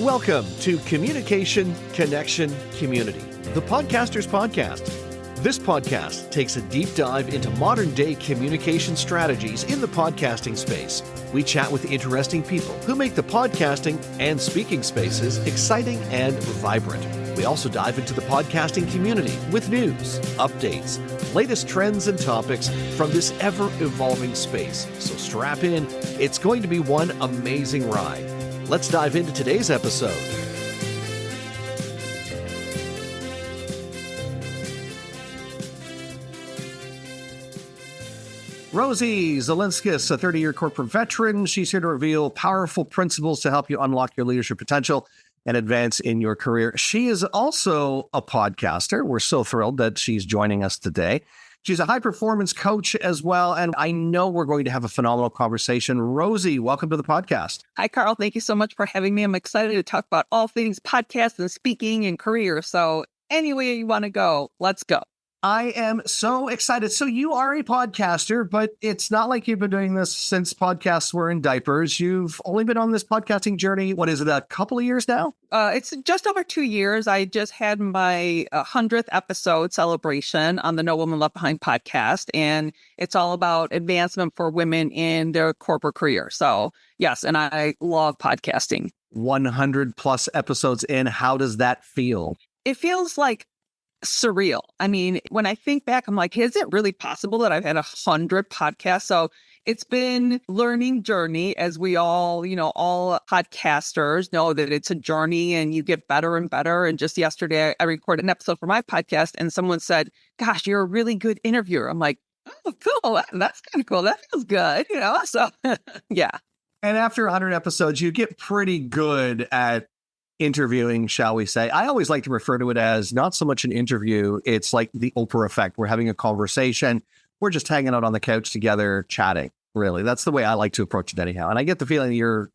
Welcome to Communication, Connection, Community, the Podcaster's Podcast. This podcast takes a deep dive into modern-day communication strategies in the podcasting space. We chat with interesting people who make the podcasting and speaking spaces exciting and vibrant. We also dive into the podcasting community with news, updates, latest trends and topics from this ever-evolving space. So strap in. It's going to be one amazing ride. Let's dive into today's episode. Rosie Zilinskas, a 30-year corporate veteran. She's here to reveal powerful principles to help you unlock your leadership potential and advance in your career. She is also a podcaster. We're so thrilled that she's joining us today. She's a high-performance coach as well, and I know we're going to have a phenomenal conversation. Rosie, welcome to the podcast. Hi, Carl. Thank you so much for having me. I'm excited to talk about all things podcasts and speaking and career. So any way you want to go, let's go. I am so excited. So you are a podcaster, but it's not like you've been doing this since podcasts were in diapers. You've only been on this podcasting journey, what is it, a couple of years now? It's just over 2 years. I just had my 100th episode celebration on the No Woman Left Behind podcast, and it's all about advancement for women in their corporate career. So yes, and I love podcasting. 100 plus episodes in. How does that feel? It feels like surreal. I mean, when I think back, I'm like, is it really possible that I've had 100 podcasts? So it's been learning journey, as we all, all podcasters know that it's a journey and you get better and better. And just yesterday, I recorded an episode for my podcast and someone said, gosh, you're a really good interviewer. I'm like, oh, cool. That's kind of cool. That feels good, So yeah. And after 100 episodes, you get pretty good at interviewing, shall we say. I always like to refer to it as not so much an interview. It's like the Oprah effect. We're having a conversation. We're just hanging out on the couch together, chatting. Really, that's the way I like to approach it anyhow. And I get the feeling you're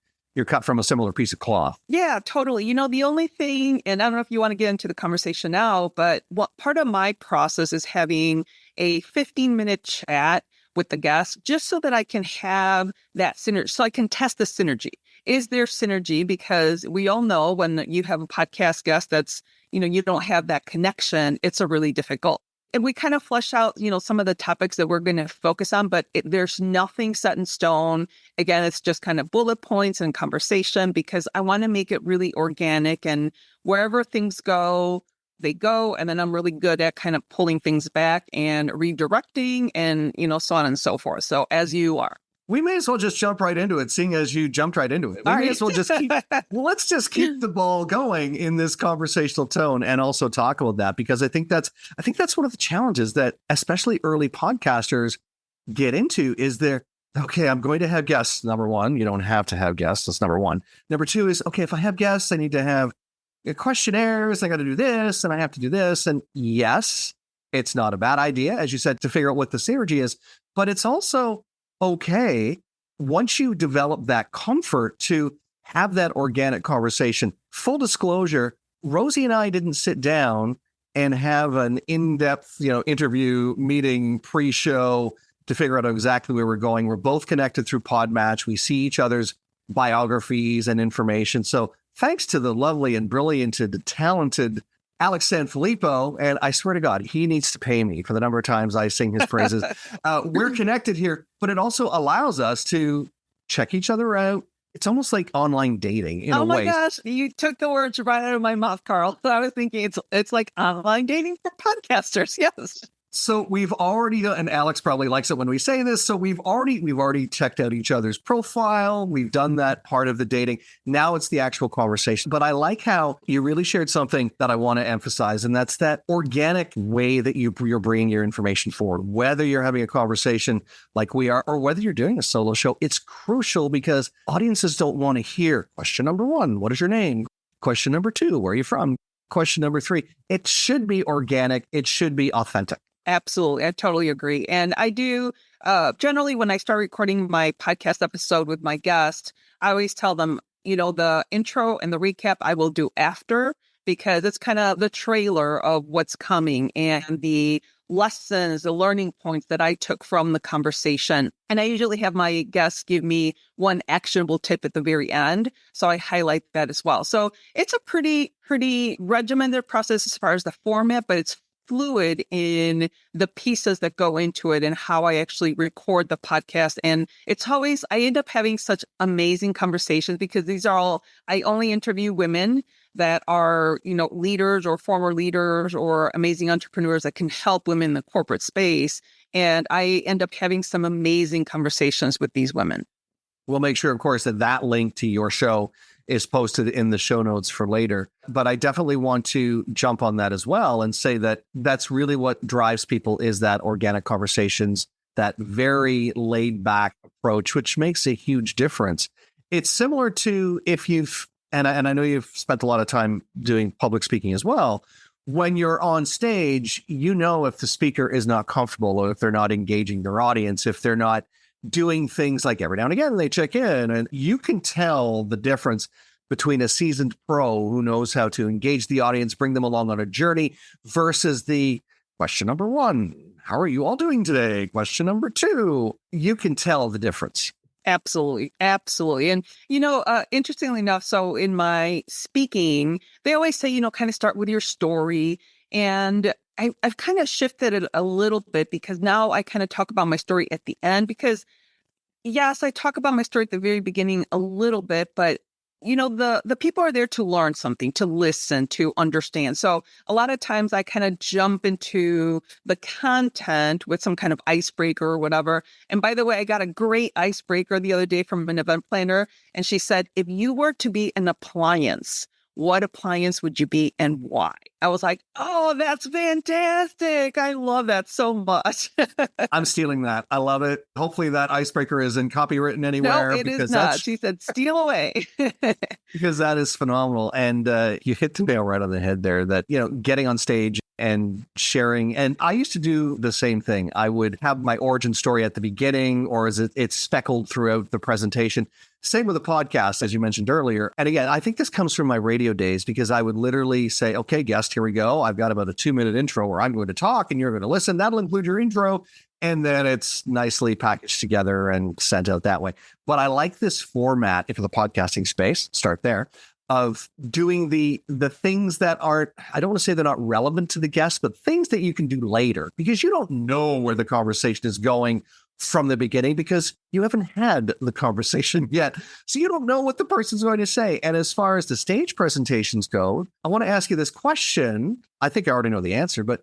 cut from a similar piece of cloth. Yeah, totally. The only thing, and I don't know if you want to get into the conversation now, but what part of my process is having a 15-minute chat with the guest, just so that I can have that synergy, so I can test the synergy. Is there synergy? Because we all know when you have a podcast guest that's, you don't have that connection, it's a really difficult. And we kind of flesh out, some of the topics that we're going to focus on, but there's nothing set in stone. Again, it's just kind of bullet points and conversation, because I want to make it really organic, and wherever things go, they go. And then I'm really good at kind of pulling things back and redirecting and, so on and so forth. So as you are. We may as well just jump right into it, seeing as you jumped right into it. As well just let's just keep the ball going in this conversational tone and also talk about that, because I think that's one of the challenges that especially early podcasters get into is okay, I'm going to have guests. Number one, you don't have to have guests. That's number one. Number two is, okay, if I have guests, I need to have questionnaires. I got to do this and I have to do this. And yes, it's not a bad idea, as you said, to figure out what the synergy is, but it's also okay, once you develop that comfort to have that organic conversation. Full disclosure, Rosie and I didn't sit down and have an in-depth, interview meeting pre-show to figure out exactly where we're going. We're both connected through Podmatch. We see each other's biographies and information. So thanks to the lovely and brilliant and talented Alex Sanfilippo, and I swear to God, he needs to pay me for the number of times I sing his praises. We're connected here, but it also allows us to check each other out. It's almost like online dating in a way. Oh my gosh, you took the words right out of my mouth, Carl. I was thinking it's like online dating for podcasters. Yes. So we've already, and Alex probably likes it when we say this, so we've already checked out each other's profile. We've done that part of the dating. Now it's the actual conversation. But I like how you really shared something that I want to emphasize, and that's that organic way that you're bringing your information forward. Whether you're having a conversation like we are, or whether you're doing a solo show, it's crucial because audiences don't want to hear question number one, what is your name? Question number two, where are you from? Question number three, it should be organic. It should be authentic. Absolutely. I totally agree. And I do, generally, when I start recording my podcast episode with my guest, I always tell them, the intro and the recap I will do after, because it's kind of the trailer of what's coming. And the lessons, the learning points that I took from the conversation. And I usually have my guests give me one actionable tip at the very end. So I highlight that as well. So it's a pretty regimented process as far as the format, but it's fluid in the pieces that go into it and how I actually record the podcast. And it's always, I end up having such amazing conversations because I only interview women that are, leaders or former leaders or amazing entrepreneurs that can help women in the corporate space. And I end up having some amazing conversations with these women. We'll make sure, of course, that link to your show is posted in the show notes for later. But I definitely want to jump on that as well and say that that's really what drives people is that organic conversations, that very laid back approach, which makes a huge difference. It's similar to if you've, and I know you've spent a lot of time doing public speaking as well. When you're on stage, if the speaker is not comfortable or if they're not engaging their audience, if they're not doing things like every now and again they check in, and you can tell the difference between a seasoned pro who knows how to engage the audience, bring them along on a journey, versus the question number 1, how are you all doing today? Question number 2, you can tell the difference. Absolutely. Absolutely. And, interestingly enough, so in my speaking, they always say, kind of start with your story. And I've kind of shifted it a little bit because now I kind of talk about my story at the end because, yes, I talk about my story at the very beginning a little bit, but, the people are there to learn something, to listen, to understand. So a lot of times I kind of jump into the content with some kind of icebreaker or whatever. And by the way, I got a great icebreaker the other day from an event planner. And she said, if you were to be an appliance, what appliance would you be and why? I was like, oh, that's fantastic. I love that so much. I'm stealing that. I love it. Hopefully that icebreaker isn't copywritten anywhere. No, it is not. She said, steal away. Because that is phenomenal. And you hit the nail right on the head there that, getting on stage and sharing. And I used to do the same thing. I would have my origin story at the beginning, or it's speckled throughout the presentation. Same with the podcast, as you mentioned earlier. And again, I think this comes from my radio days because I would literally say, okay, guest, here we go. I've got about a 2-minute intro where I'm going to talk and you're going to listen. That'll include your intro. And then it's nicely packaged together and sent out that way. But I like this format, if the podcasting space, start there, of doing the things that aren't, I don't want to say they're not relevant to the guest, but things that you can do later because you don't know where the conversation is going from the beginning because you haven't had the conversation yet. So you don't know what the person's going to say. And as far as the stage presentations go, I want to ask you this question. I think I already know the answer, but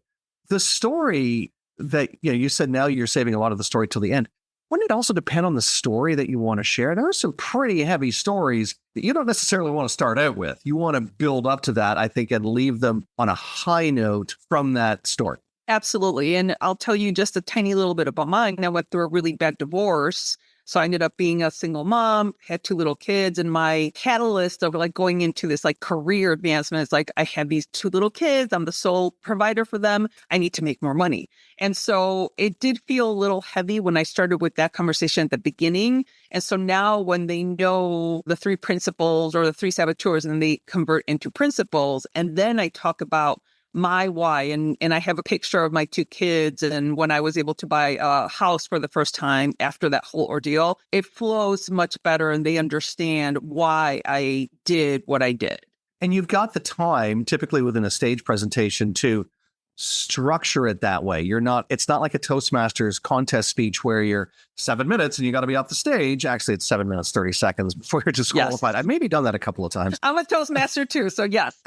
the story that, you said now you're saving a lot of the story till the end. Wouldn't it also depend on the story that you want to share? There are some pretty heavy stories that you don't necessarily want to start out with. You want to build up to that, I think, and leave them on a high note from that story. Absolutely. And I'll tell you just a tiny little bit about mine. I went through a really bad divorce. So I ended up being a single mom, had 2 little kids, and my catalyst of going into this career advancement is I have these 2 little kids. I'm the sole provider for them. I need to make more money. And so it did feel a little heavy when I started with that conversation at the beginning. And so now when they know the 3 principles or the 3 saboteurs, and then they convert into principles, and then I talk about my why. And I have a picture of my 2 kids. And when I was able to buy a house for the first time after that whole ordeal, it flows much better and they understand why I did what I did. And you've got the time, typically within a stage presentation, to structure it that way. It's not like a Toastmasters contest speech where you're 7 minutes and you got to be off the stage. Actually, it's 7 minutes, 30 seconds before you're disqualified. Yes. I've maybe done that a couple of times. I'm a Toastmaster too. So yes.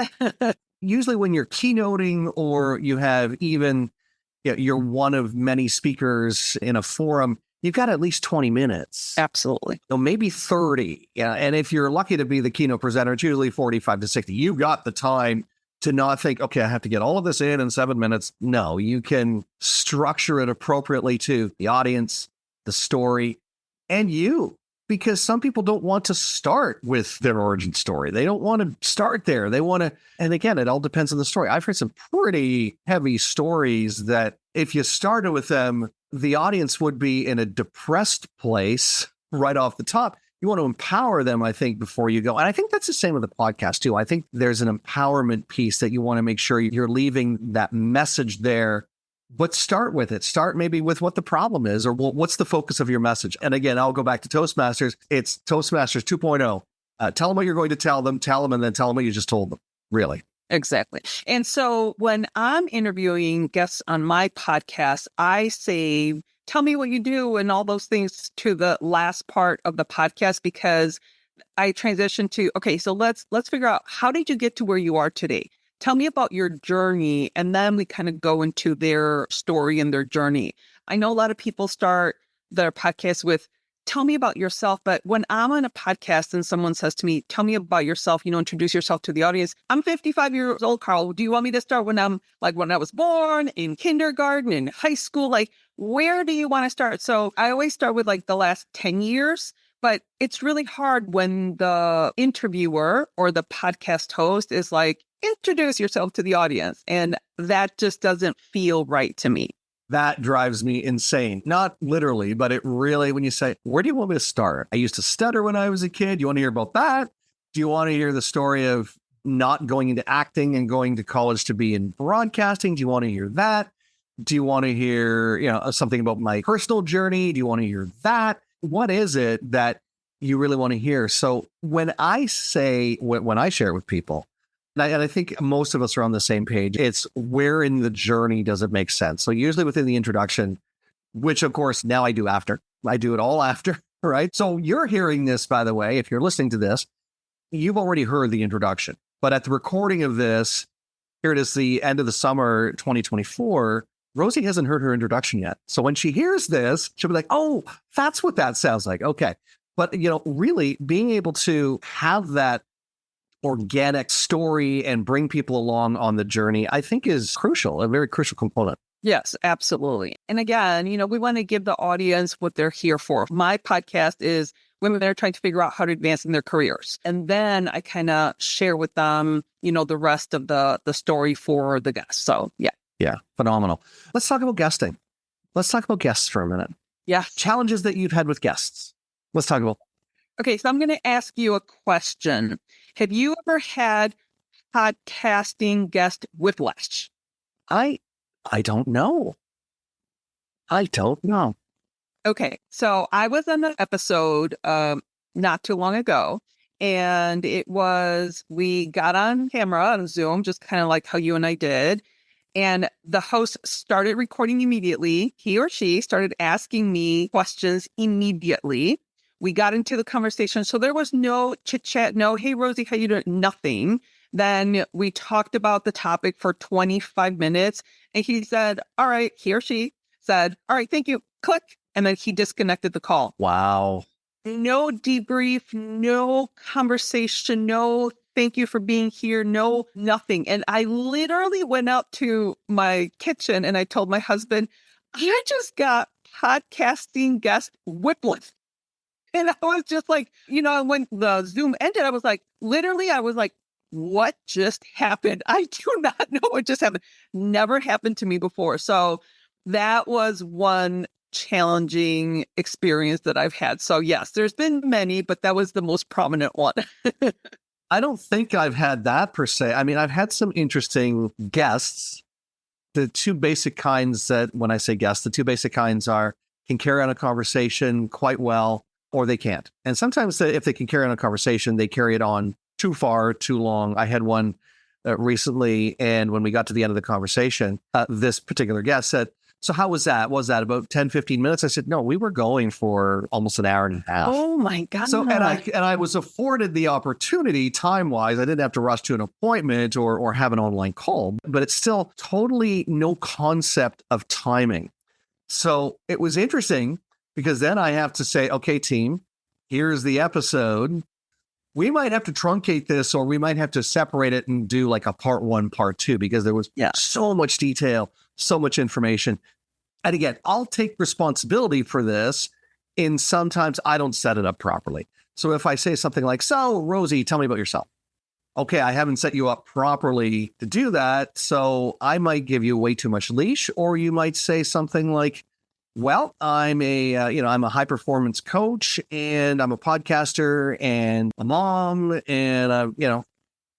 Usually when you're keynoting or you have even, you're one of many speakers in a forum, you've got at least 20 minutes. Absolutely. So maybe 30. Yeah. And if you're lucky to be the keynote presenter, it's usually 45 to 60. You've got the time to not think, okay, I have to get all of this in 7 minutes. No, you can structure it appropriately to the audience, the story, and you. Because some people don't want to start with their origin story. They don't want to start there. They want to, and again, it all depends on the story. I've heard some pretty heavy stories that if you started with them, the audience would be in a depressed place right off the top. You want to empower them, I think, before you go. And I think that's the same with the podcast too. I think there's an empowerment piece that you want to make sure you're leaving that message there but start with it. Start maybe with what the problem is or what's the focus of your message. And again, I'll go back to Toastmasters. It's Toastmasters 2.0. Tell them what you're going to tell them, and then tell them what you just told them. Really. Exactly. And so when I'm interviewing guests on my podcast, I say, tell me what you do and all those things to the last part of the podcast, because I transition to, okay, so let's figure out, how did you get to where you are today? Tell me about your journey. And then we kind of go into their story and their journey. I know a lot of people start their podcast with, tell me about yourself. But when I'm on a podcast and someone says to me, tell me about yourself, introduce yourself to the audience. I'm 55 years old, Carl. Do you want me to start when I was born, in kindergarten, in high school? Like, where do you want to start? So I always start with like the last 10 years, but it's really hard when the interviewer or the podcast host is like, introduce yourself to the audience. And that just doesn't feel right to me. That drives me insane. Not literally, but it really, when you say, where do you want me to start? I used to stutter when I was a kid. Do you want to hear about that? Do you want to hear the story of not going into acting and going to college to be in broadcasting? Do you want to hear that? Do you want to hear, something about my personal journey? Do you want to hear that? What is it that you really want to hear? So when I say, when I share it with people, and I think most of us are on the same page, it's where in the journey does it make sense? So usually within the introduction, which of course now I do after. I do it all after, right? So you're hearing this, by the way, if you're listening to this, you've already heard the introduction. But at the recording of this, here it is, the end of the summer 2024, Rosie hasn't heard her introduction yet. So when she hears this, she'll be like, oh, that's what that sounds like. Okay. But, really being able to have that organic story and bring people along on the journey, I think is crucial, a very crucial component. Yes, absolutely. And again, we want to give the audience what they're here for. My podcast is women that are trying to figure out how to advance in their careers. And then I kind of share with them, the rest of the story for the guests. So, yeah. Yeah, phenomenal. Let's talk about guesting. Let's talk about guests for a minute. Yeah. Challenges that you've had with guests. Let's talk about. Okay, so I'm going to ask you a question. Have you ever had podcasting guest whiplash? I don't know. I don't know. Okay, so I was on an episode not too long ago, and we got on camera on Zoom, just kind of like how you and I did. And the host started recording immediately. He or she started asking me questions immediately. We got into the conversation. So there was no chit chat, no, hey, Rosie, how you doing? Nothing. Then we talked about the topic for 25 minutes. And he said, all right, he or she said, all right, thank you. Click. And then he disconnected the call. Wow. No debrief, no conversation, no thank you for being here, no nothing. And I literally went out to my kitchen and I told my husband, I just got podcasting guest whiplash. And I was just like, when the Zoom ended, I was like, what just happened? I do not know what just happened. Never happened to me before. So that was one challenging experience that I've had. So yes, there's been many, but that was the most prominent one. I don't think I've had that per se. I mean, I've had some interesting guests. The two basic kinds that, when I say guests, the two basic kinds can carry on a conversation quite well, or they can't. And sometimes if they can carry on a conversation, they carry it on too far, too long. I had one recently, and when we got to the end of the conversation, this particular guest said, so how was that? Was that about 10, 15 minutes? I said, no, we were going for almost an hour and a half. Oh my God. So, and I was afforded the opportunity time-wise. I didn't have to rush to an appointment or have an online call, but it's still totally no concept of timing. So it was interesting because then I have to say, okay, team, here's the episode. We might have to truncate this, or we might have to separate it and do like a part 1, part 2, because there was so much detail, so much information. And again, I'll take responsibility for this in sometimes I don't set it up properly. So if I say something like, so Rosie, tell me about yourself. Okay, I haven't set you up properly to do that. So I might give you way too much leash, or you might say something like, well, I'm I'm a high performance coach, and I'm a podcaster, and a mom, and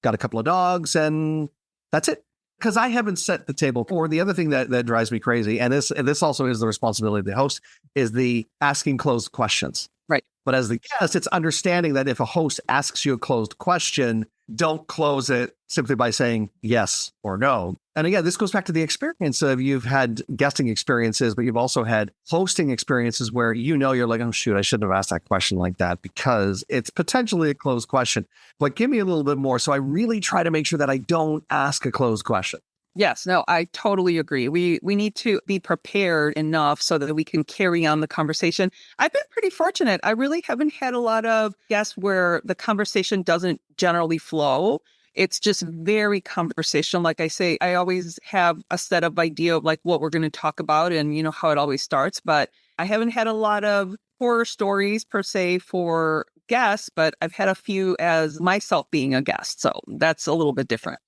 got a couple of dogs, and that's it. because I haven't set the table. Or the other thing that drives me crazy, and this also is the responsibility of the host, is the asking closed questions. Right. But as the guest, it's understanding that if a host asks you a closed question, don't close it simply by saying yes or no. And again, this goes back to the experience of you've had guesting experiences, but you've also had hosting experiences where you're like, oh, shoot, I shouldn't have asked that question like that because it's potentially a closed question. But give me a little bit more. So I really try to make sure that I don't ask a closed question. Yes, no, I totally agree. We need to be prepared enough so that we can carry on the conversation. I've been pretty fortunate. I really haven't had a lot of guests where the conversation doesn't generally flow. It's just very conversational. Like I say, I always have a set of idea of like what we're going to talk about and how it always starts. But I haven't had a lot of horror stories per se for guests, but I've had a few as myself being a guest. So that's a little bit different.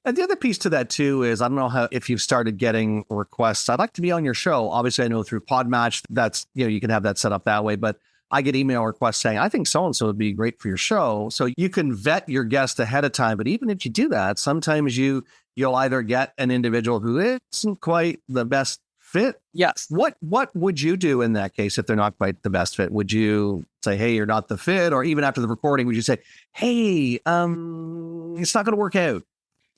And the other piece to that, too, is I don't know if you've started getting requests. I'd like to be on your show. Obviously, I know through Podmatch, that's, you can have that set up that way. But I get email requests saying, I think so-and-so would be great for your show. So you can vet your guest ahead of time. But even if you do that, sometimes you'll either get an individual who isn't quite the best fit. Yes. What would you do in that case if they're not quite the best fit? Would you say, hey, you're not the fit? Or even after the recording, would you say, hey, it's not going to work out?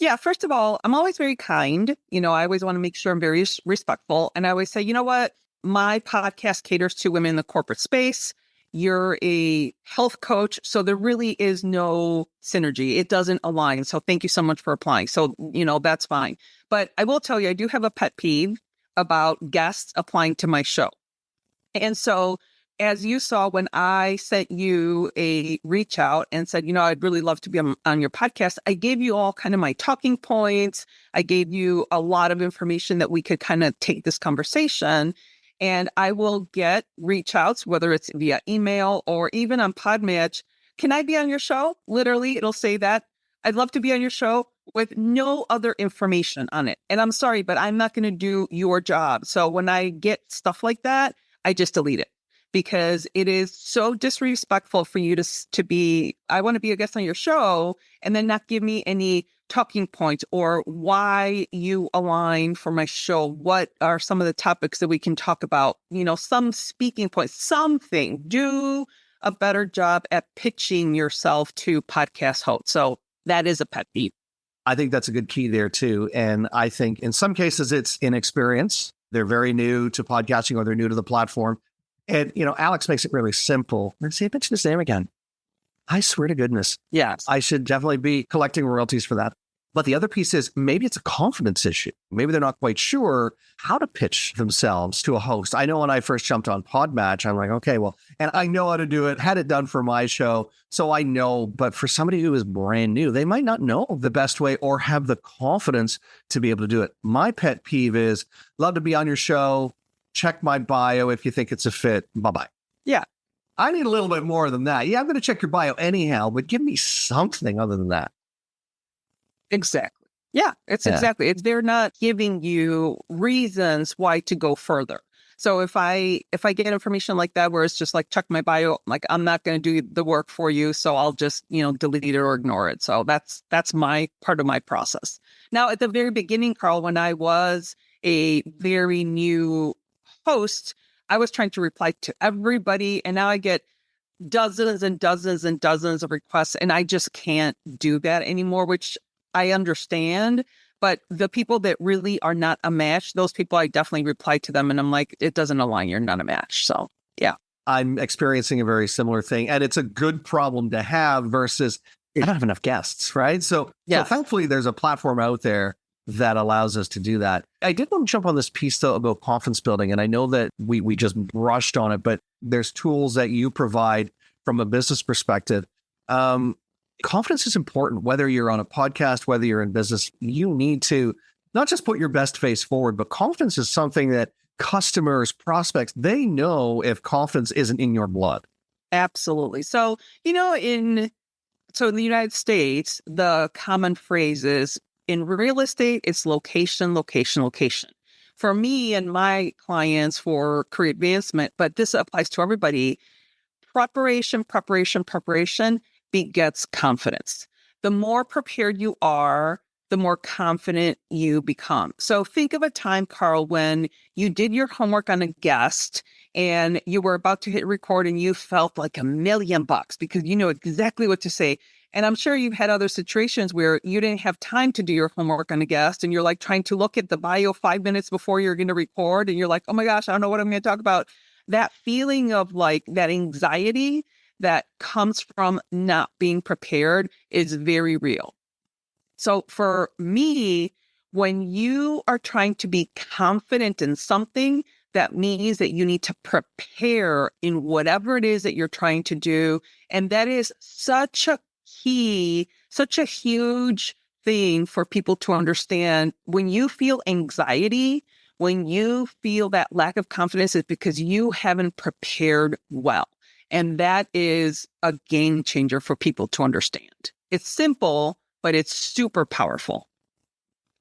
Yeah, first of all, I'm always very kind. I always want to make sure I'm very respectful. And I always say, you know what? My podcast caters to women in the corporate space. You're a health coach. So there really is no synergy. It doesn't align. So thank you so much for applying. So, that's fine. But I will tell you, I do have a pet peeve about guests applying to my show. And so as you saw, when I sent you a reach out and said, I'd really love to be on your podcast, I gave you all kind of my talking points. I gave you a lot of information that we could kind of take this conversation. And I will get reach outs, whether it's via email or even on Podmatch. Can I be on your show? Literally, it'll say that. I'd love to be on your show with no other information on it. And I'm sorry, but I'm not going to do your job. So when I get stuff like that, I just delete it. Because it is so disrespectful for you to be, I want to be a guest on your show, and then not give me any talking points or why you align for my show. What are some of the topics that we can talk about? Some speaking points, something. Do a better job at pitching yourself to podcast hosts. So that is a pet peeve. I think that's a good key there, too. And I think in some cases it's inexperience. They're very new to podcasting or they're new to the platform. And, Alex makes it really simple. Let's see, I mentioned his name again. I swear to goodness. Yes. I should definitely be collecting royalties for that. But the other piece is maybe it's a confidence issue. Maybe they're not quite sure how to pitch themselves to a host. I know when I first jumped on Podmatch, I'm like, okay, well, and I know how to do it, had it done for my show. So I know, but for somebody who is brand new, they might not know the best way or have the confidence to be able to do it. My pet peeve is love to be on your show. Check my bio if you think it's a fit. Bye-bye. Yeah. I need a little bit more than that. Yeah, I'm going to check your bio anyhow, but give me something other than that. Exactly. Yeah, exactly. They're not giving you reasons why to go further. So if I get information like that, where it's just like, check my bio, like I'm not going to do the work for you. So I'll just, delete it or ignore it. So that's my part of my process. Now, at the very beginning, Carl, when I was a very new host, I was trying to reply to everybody, and now I get dozens and dozens and dozens of requests, and I just can't do that anymore, which I understand. But the people that really are not a match, those people, I definitely reply to them, and I'm like, it doesn't align. You're not a match. So, yeah. I'm experiencing a very similar thing, and it's a good problem to have versus I don't have enough guests, right? So thankfully, there's a platform out there that allows us to do that. I did want to jump on this piece, though, about confidence building. And I know that we just brushed on it, but there's tools that you provide from a business perspective. Confidence is important, whether you're on a podcast, whether you're in business. You need to not just put your best face forward, but confidence is something that customers, prospects, they know if confidence isn't in your blood. Absolutely. So, in the United States, the common phrase is, in real estate, it's location, location, location. For me and my clients for career advancement, but this applies to everybody, preparation, preparation, preparation begets confidence. The more prepared you are, the more confident you become. So think of a time, Carl, when you did your homework on a guest and you were about to hit record and you felt like $1,000,000 because you know exactly what to say. And I'm sure you've had other situations where you didn't have time to do your homework on a guest and you're like trying to look at the bio 5 minutes before you're going to record and you're like, oh my gosh, I don't know what I'm going to talk about. That feeling of like that anxiety that comes from not being prepared is very real. So for me, when you are trying to be confident in something, that means that you need to prepare in whatever it is that you're trying to do. And that is such a key, such a huge thing for people to understand. When you feel anxiety, when you feel that lack of confidence, it's because you haven't prepared well. And that is a game changer for people to understand. It's simple, but it's super powerful.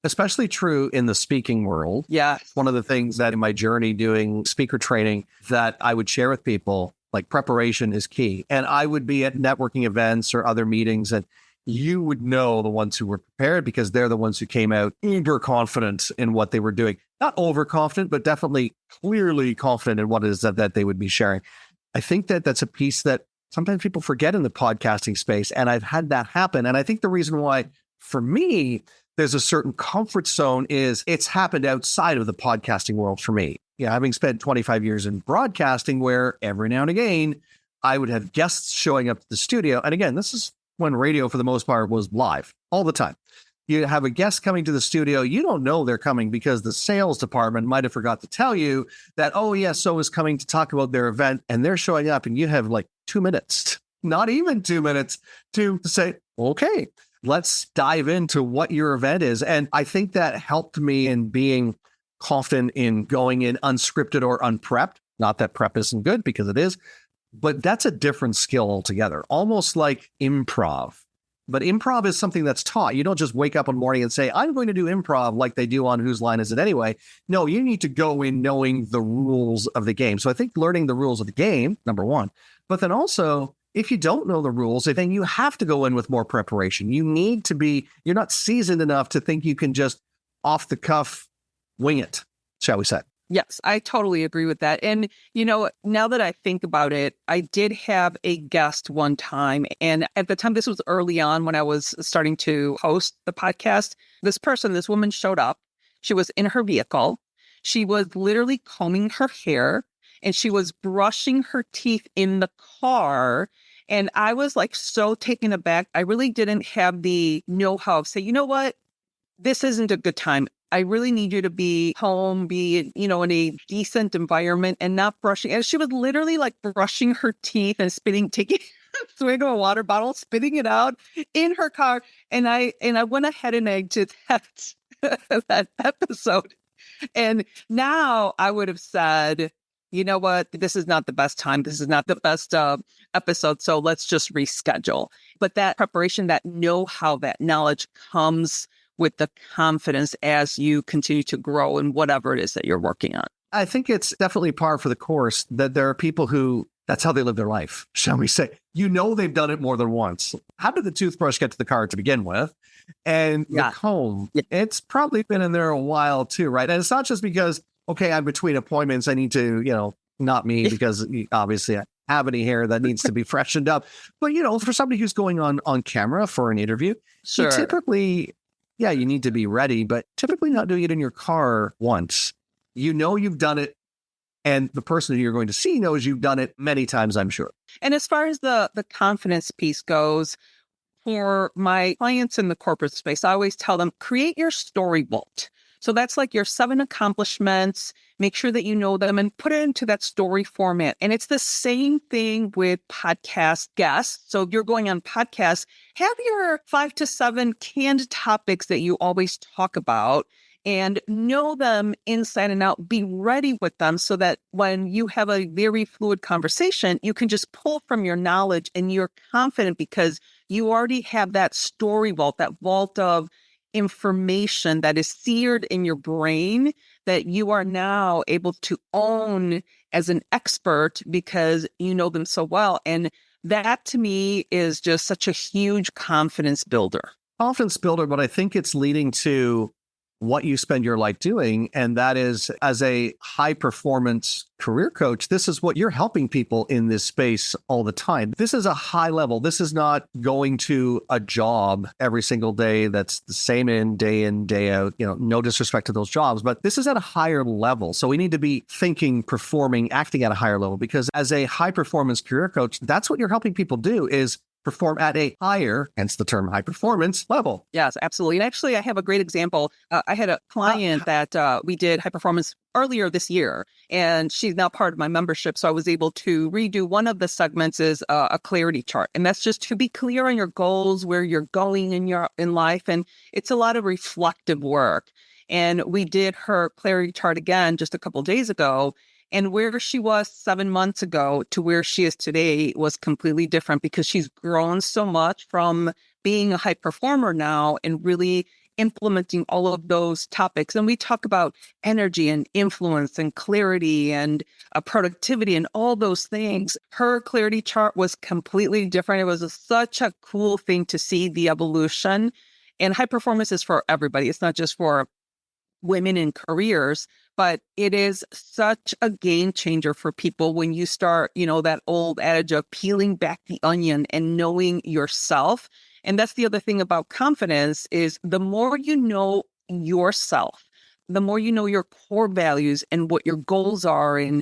Especially true in the speaking world. Yeah. One of the things that in my journey doing speaker training that I would share with people, like preparation is key. And I would be at networking events or other meetings and you would know the ones who were prepared because they're the ones who came out uber confident in what they were doing. Not overconfident, but definitely clearly confident in what it is that they would be sharing. I think that that's a piece that sometimes people forget in the podcasting space. And I've had that happen. And I think the reason why, for me, there's a certain comfort zone is it's happened outside of the podcasting world for me. Yeah, having spent 25 years in broadcasting where every now and again, I would have guests showing up to the studio. And again, this is when radio for the most part was live all the time. You have a guest coming to the studio. You don't know they're coming because the sales department might have forgot to tell you that, oh, yeah, so is coming to talk about their event. And they're showing up and you have like 2 minutes, not even 2 minutes to say, okay, let's dive into what your event is. And I think that helped me in being confident in going in unscripted or unprepped. Not that prep isn't good because it is, but that's a different skill altogether, almost like improv. But improv is something that's taught. You don't just wake up one morning and say, I'm going to do improv like they do on Whose Line Is It Anyway? No, you need to go in knowing the rules of the game. So I think learning the rules of the game, number one, but then also, if you don't know the rules, then you have to go in with more preparation. You need to be, you're not seasoned enough to think you can just off the cuff wing it, shall we say. Yes, I totally agree with that. And, you know, now that I think about it, I did have a guest one time. And at the time, this was early on when I was starting to host the podcast. This woman showed up. She was in her vehicle. She was literally combing her hair and she was brushing her teeth in the car. And I was like so taken aback. I really didn't have the know-how of say, you know what? This isn't a good time. I really need you to be home, be, you know, in a decent environment and not brushing. And she was literally like brushing her teeth and taking a swig of a water bottle, spitting it out in her car. And I went ahead and I did that episode. And now I would have said, you know what, this is not the best time. This is not the best episode. So let's just reschedule. But that preparation, that know-how, that knowledge comes with the confidence as you continue to grow in whatever it is that you're working on. I think it's definitely par for the course that there are people who that's how they live their life, shall we say. You know, they've done it more than once. How did the toothbrush get to the car to begin with? And the comb, it's probably been in there a while too, right? And it's not just because, okay, I'm between appointments. I need to, you know, not me because obviously I have any hair that needs to be freshened up. But, you know, for somebody who's going on camera for an interview, sure. Typically, yeah, you need to be ready, but typically not doing it in your car once. You know you've done it, and the person who you're going to see knows you've done it many times, I'm sure. And as far as the confidence piece goes, for my clients in the corporate space, I always tell them, create your story vault. So that's like your 7 accomplishments, make sure that you know them and put it into that story format. And it's the same thing with podcast guests. So if you're going on podcasts, have your 5 to 7 canned topics that you always talk about and know them inside and out. Be ready with them so that when you have a very fluid conversation, you can just pull from your knowledge and you're confident because you already have that story vault, that vault of information that is seared in your brain that you are now able to own as an expert because you know them so well. And that to me is just such a huge confidence builder. confidence builder, but I think it's leading to what you spend your life doing. And that is, as a high performance career coach, this is what you're helping people in this space all the time. This is a high level. This is not going to a job every single day that's the same in, day out, no disrespect to those jobs, but this is at a higher level. So we need to be thinking, performing, acting at a higher level, because as a high performance career coach, that's what you're helping people do, is perform at a higher, hence the term high performance level. Yes, absolutely. And actually, I have a great example. I had a client that we did high performance earlier this year, and she's now part of my membership. So I was able to redo one of the segments is a clarity chart. And that's just to be clear on your goals, where you're going in life. And it's a lot of reflective work. And we did her clarity chart again just a couple of days ago. And where she was 7 months ago to where she is today was completely different, because she's grown so much from being a high performer now and really implementing all of those topics. And we talk about energy and influence and clarity and productivity and all those things. Her clarity chart was completely different. It was such a cool thing to see the evolution. And high performance is for everybody. It's not just for women in careers, but it is such a game changer for people when you start, that old adage of peeling back the onion and knowing yourself. And that's the other thing about confidence is the more you know yourself, the more you know your core values and what your goals are, and,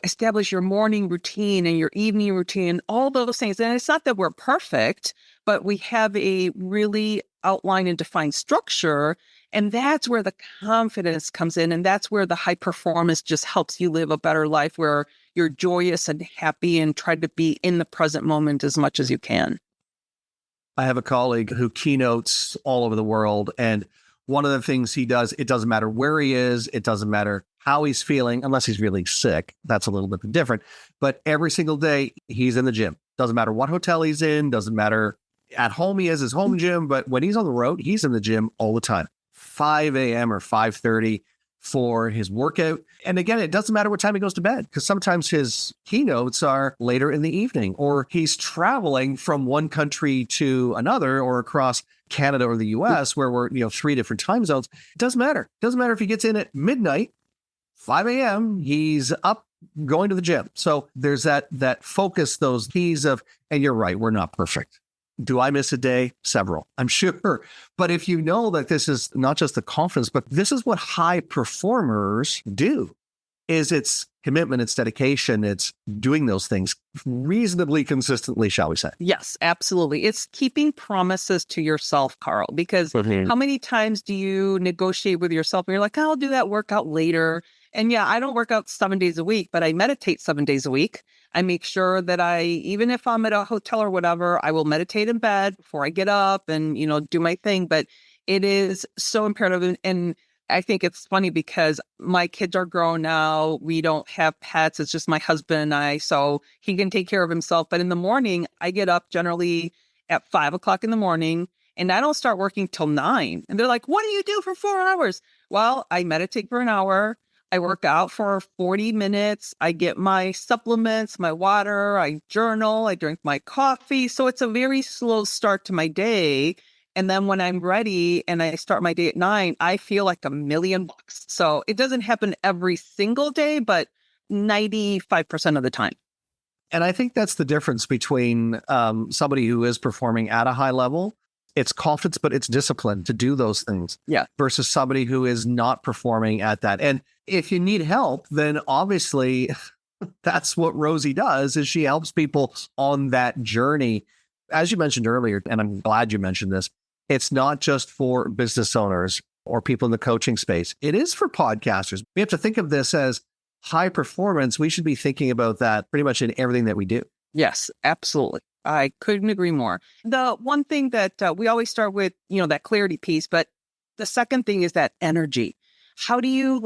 establish your morning routine and your evening routine, all those things. And it's not that we're perfect, but we have a really outlined and defined structure. And that's where the confidence comes in. And that's where the high performance just helps you live a better life, where you're joyous and happy and try to be in the present moment as much as you can. I have a colleague who keynotes all over the world. And one of the things he does, it doesn't matter where he is. It doesn't matter how he's feeling, unless he's really sick. That's a little bit different. But every single day he's in the gym. Doesn't matter what hotel he's in. Doesn't matter at home. He has his home gym. But when he's on the road, he's in the gym all the time. 5 a.m. or 5:30 for his workout. And again, it doesn't matter what time he goes to bed, because sometimes his keynotes are later in the evening, or he's traveling from one country to another, or across Canada or the US, where we're, 3 different time zones. It doesn't matter. It doesn't matter if he gets in at midnight, 5 a.m., he's up going to the gym. So there's that focus, those keys of, and you're right, we're not perfect. Do I miss a day? Several, I'm sure. But if you know that this is not just the confidence, but this is what high performers do, is it's commitment, it's dedication, it's doing those things reasonably consistently, shall we say? Yes, absolutely. It's keeping promises to yourself, Carl, because how many times do you negotiate with yourself and you're like, I'll do that workout later. And yeah, I don't work out 7 days a week, but I meditate 7 days a week. I make sure that even if I'm at a hotel or whatever, I will meditate in bed before I get up and, do my thing. But it is so imperative. And I think it's funny because my kids are grown now. We don't have pets. It's just my husband and I. So he can take care of himself. But in the morning, I get up generally at 5 o'clock in the morning, and I don't start working till 9. And they're like, what do you do for 4 hours? Well, I meditate for an hour. I work out for 40 minutes. I get my supplements, my water, I journal, I drink my coffee. So it's a very slow start to my day. And then when I'm ready and I start my day at 9, I feel like $1,000,000. So it doesn't happen every single day, but 95% of the time. And I think that's the difference between somebody who is performing at a high level. It's confidence, but it's discipline to do those things. Yeah. Versus somebody who is not performing at that. And if you need help, then obviously that's what Rosie does, is she helps people on that journey. As you mentioned earlier, and I'm glad you mentioned this, it's not just for business owners or people in the coaching space. It is for podcasters. We have to think of this as high performance. We should be thinking about that pretty much in everything that we do. Yes, absolutely. I couldn't agree more. The one thing that we always start with, that clarity piece, but the second thing is that energy. How do you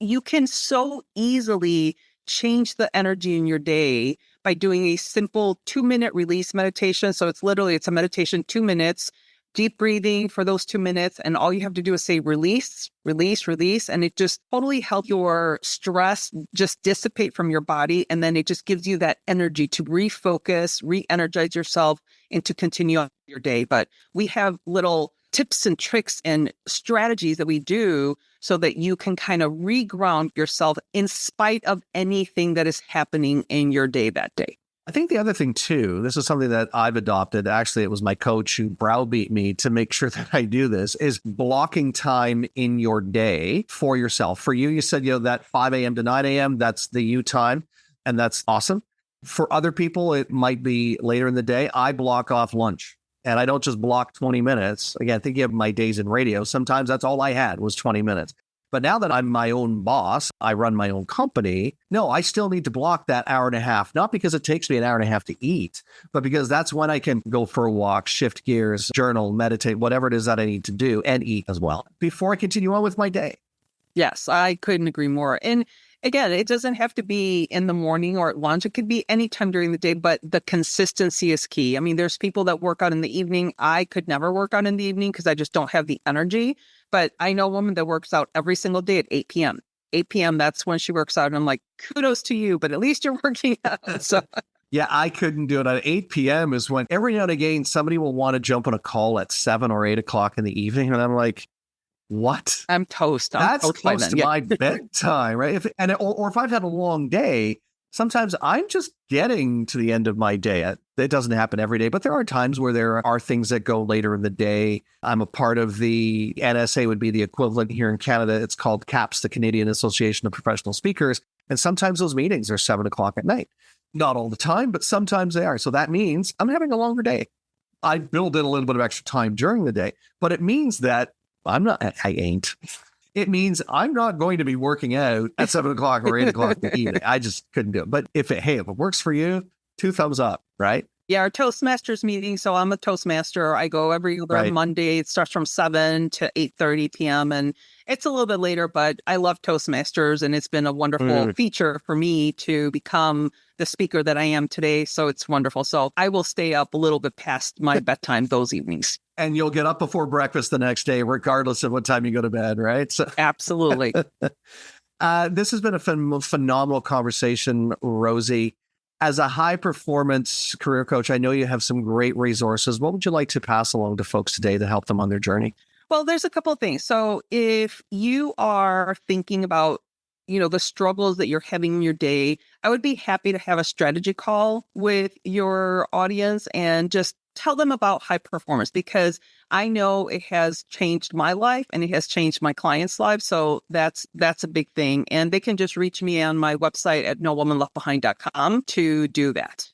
you can so easily change the energy in your day by doing a simple 2-minute release meditation. So it's a meditation, 2 minutes. deep breathing for those 2 minutes. And all you have to do is say release, release, release. And it just totally helps your stress just dissipate from your body. And then it just gives you that energy to refocus, re-energize yourself, and to continue on your day. But we have little tips and tricks and strategies that we do so that you can kind of reground yourself in spite of anything that is happening in your day that day. I think the other thing too, this is something that I've adopted. Actually, it was my coach who browbeat me to make sure that I do this, is blocking time in your day for yourself. For you, you said, that 5 a.m. to 9 a.m., that's the you time. And that's awesome. For other people, it might be later in the day. I block off lunch. And I don't just block 20 minutes. Again, thinking of my days in radio, sometimes that's all I had was 20 minutes. But now that I'm my own boss, I run my own company. No, I still need to block that hour and a half, not because it takes me an hour and a half to eat, but because that's when I can go for a walk, shift gears, journal, meditate, whatever it is that I need to do, and eat as well before I continue on with my day. Yes, I couldn't agree more. And again, it doesn't have to be in the morning or at lunch. It could be any time during the day, but the consistency is key. I mean, there's people that work out in the evening. I could never work out in the evening because I just don't have the energy. But I know a woman that works out every single day at 8 p.m. 8 p.m., that's when she works out. And I'm like, kudos to you, but at least you're working out. So yeah, I couldn't do it. At 8 p.m. is when every now and again, somebody will want to jump on a call at 7 or 8 o'clock in the evening. And I'm like, what? I'm toast. That's close to my bedtime, right? If I've had a long day, sometimes I'm just getting to the end of my day. It doesn't happen every day, but there are times where there are things that go later in the day. I'm a part of the NSA, would be the equivalent here in Canada. It's called CAPS, the Canadian Association of Professional Speakers. And sometimes those meetings are 7 o'clock at night. Not all the time, but sometimes they are. So that means I'm having a longer day. I build in a little bit of extra time during the day, but it means that it means I'm not going to be working out at 7 o'clock or 8 o'clock in the evening. I just couldn't do it. But if it works for you, 2 thumbs up, right? Yeah, our Toastmasters meeting. So I'm a Toastmaster. I go every other Monday. It starts from 7 to 8:30 p.m. And it's a little bit later, but I love Toastmasters. And it's been a wonderful feature for me to become the speaker that I am today. So it's wonderful. So I will stay up a little bit past my bedtime those evenings. And you'll get up before breakfast the next day, regardless of what time you go to bed, right? So absolutely. This has been a phenomenal conversation, Rosie. As a high-performance career coach, I know you have some great resources. What would you like to pass along to folks today to help them on their journey? Well, there's a couple of things. So if you are thinking about, the struggles that you're having in your day, I would be happy to have a strategy call with your audience and just tell them about high performance, because I know it has changed my life and it has changed my clients' lives. So that's a big thing. And they can just reach me on my website at nowomanleftbehind.com to do that.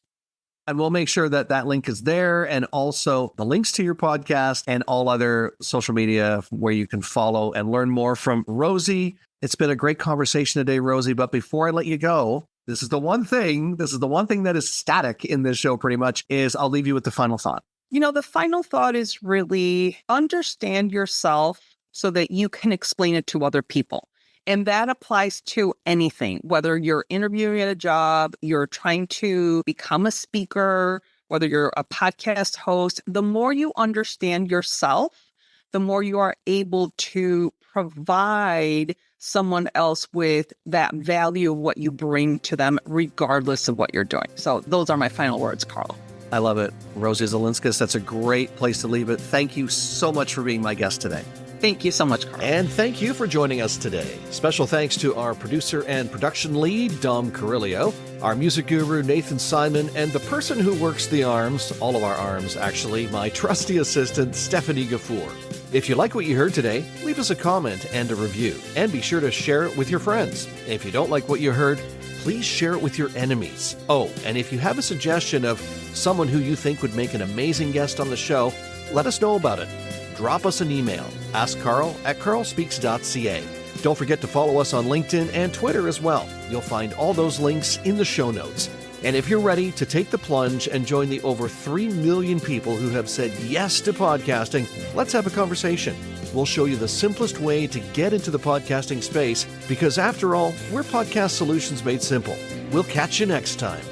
And we'll make sure that link is there, and also the links to your podcast and all other social media where you can follow and learn more from Rosie. It's been a great conversation today, Rosie. But before I let you go, this is the one thing that is static in this show pretty much, is I'll leave you with the final thought. The final thought is really understand yourself so that you can explain it to other people. And that applies to anything, whether you're interviewing at a job, you're trying to become a speaker, whether you're a podcast host. The more you understand yourself, the more you are able to provide someone else with that value of what you bring to them, regardless of what you're doing. So those are my final words, Carl. I love it. Rosie Zilinskas, that's a great place to leave it. Thank you so much for being my guest today. Thank you so much, Carl. And thank you for joining us today. Special thanks to our producer and production lead, Dom Carrillo, our music guru, Nathan Simon, and the person who works the arms, all of our arms actually, my trusty assistant, Stephanie Gafour. If you like what you heard today, leave us a comment and a review, and be sure to share it with your friends. If you don't like what you heard, please share it with your enemies. Oh, and if you have a suggestion of someone who you think would make an amazing guest on the show, let us know about it. Drop us an email, askcarl@carlspeaks.ca. Don't forget to follow us on LinkedIn and Twitter as well. You'll find all those links in the show notes. And if you're ready to take the plunge and join the over 3 million people who have said yes to podcasting, let's have a conversation. We'll show you the simplest way to get into the podcasting space, because after all, we're Podcast Solutions Made Simple. We'll catch you next time.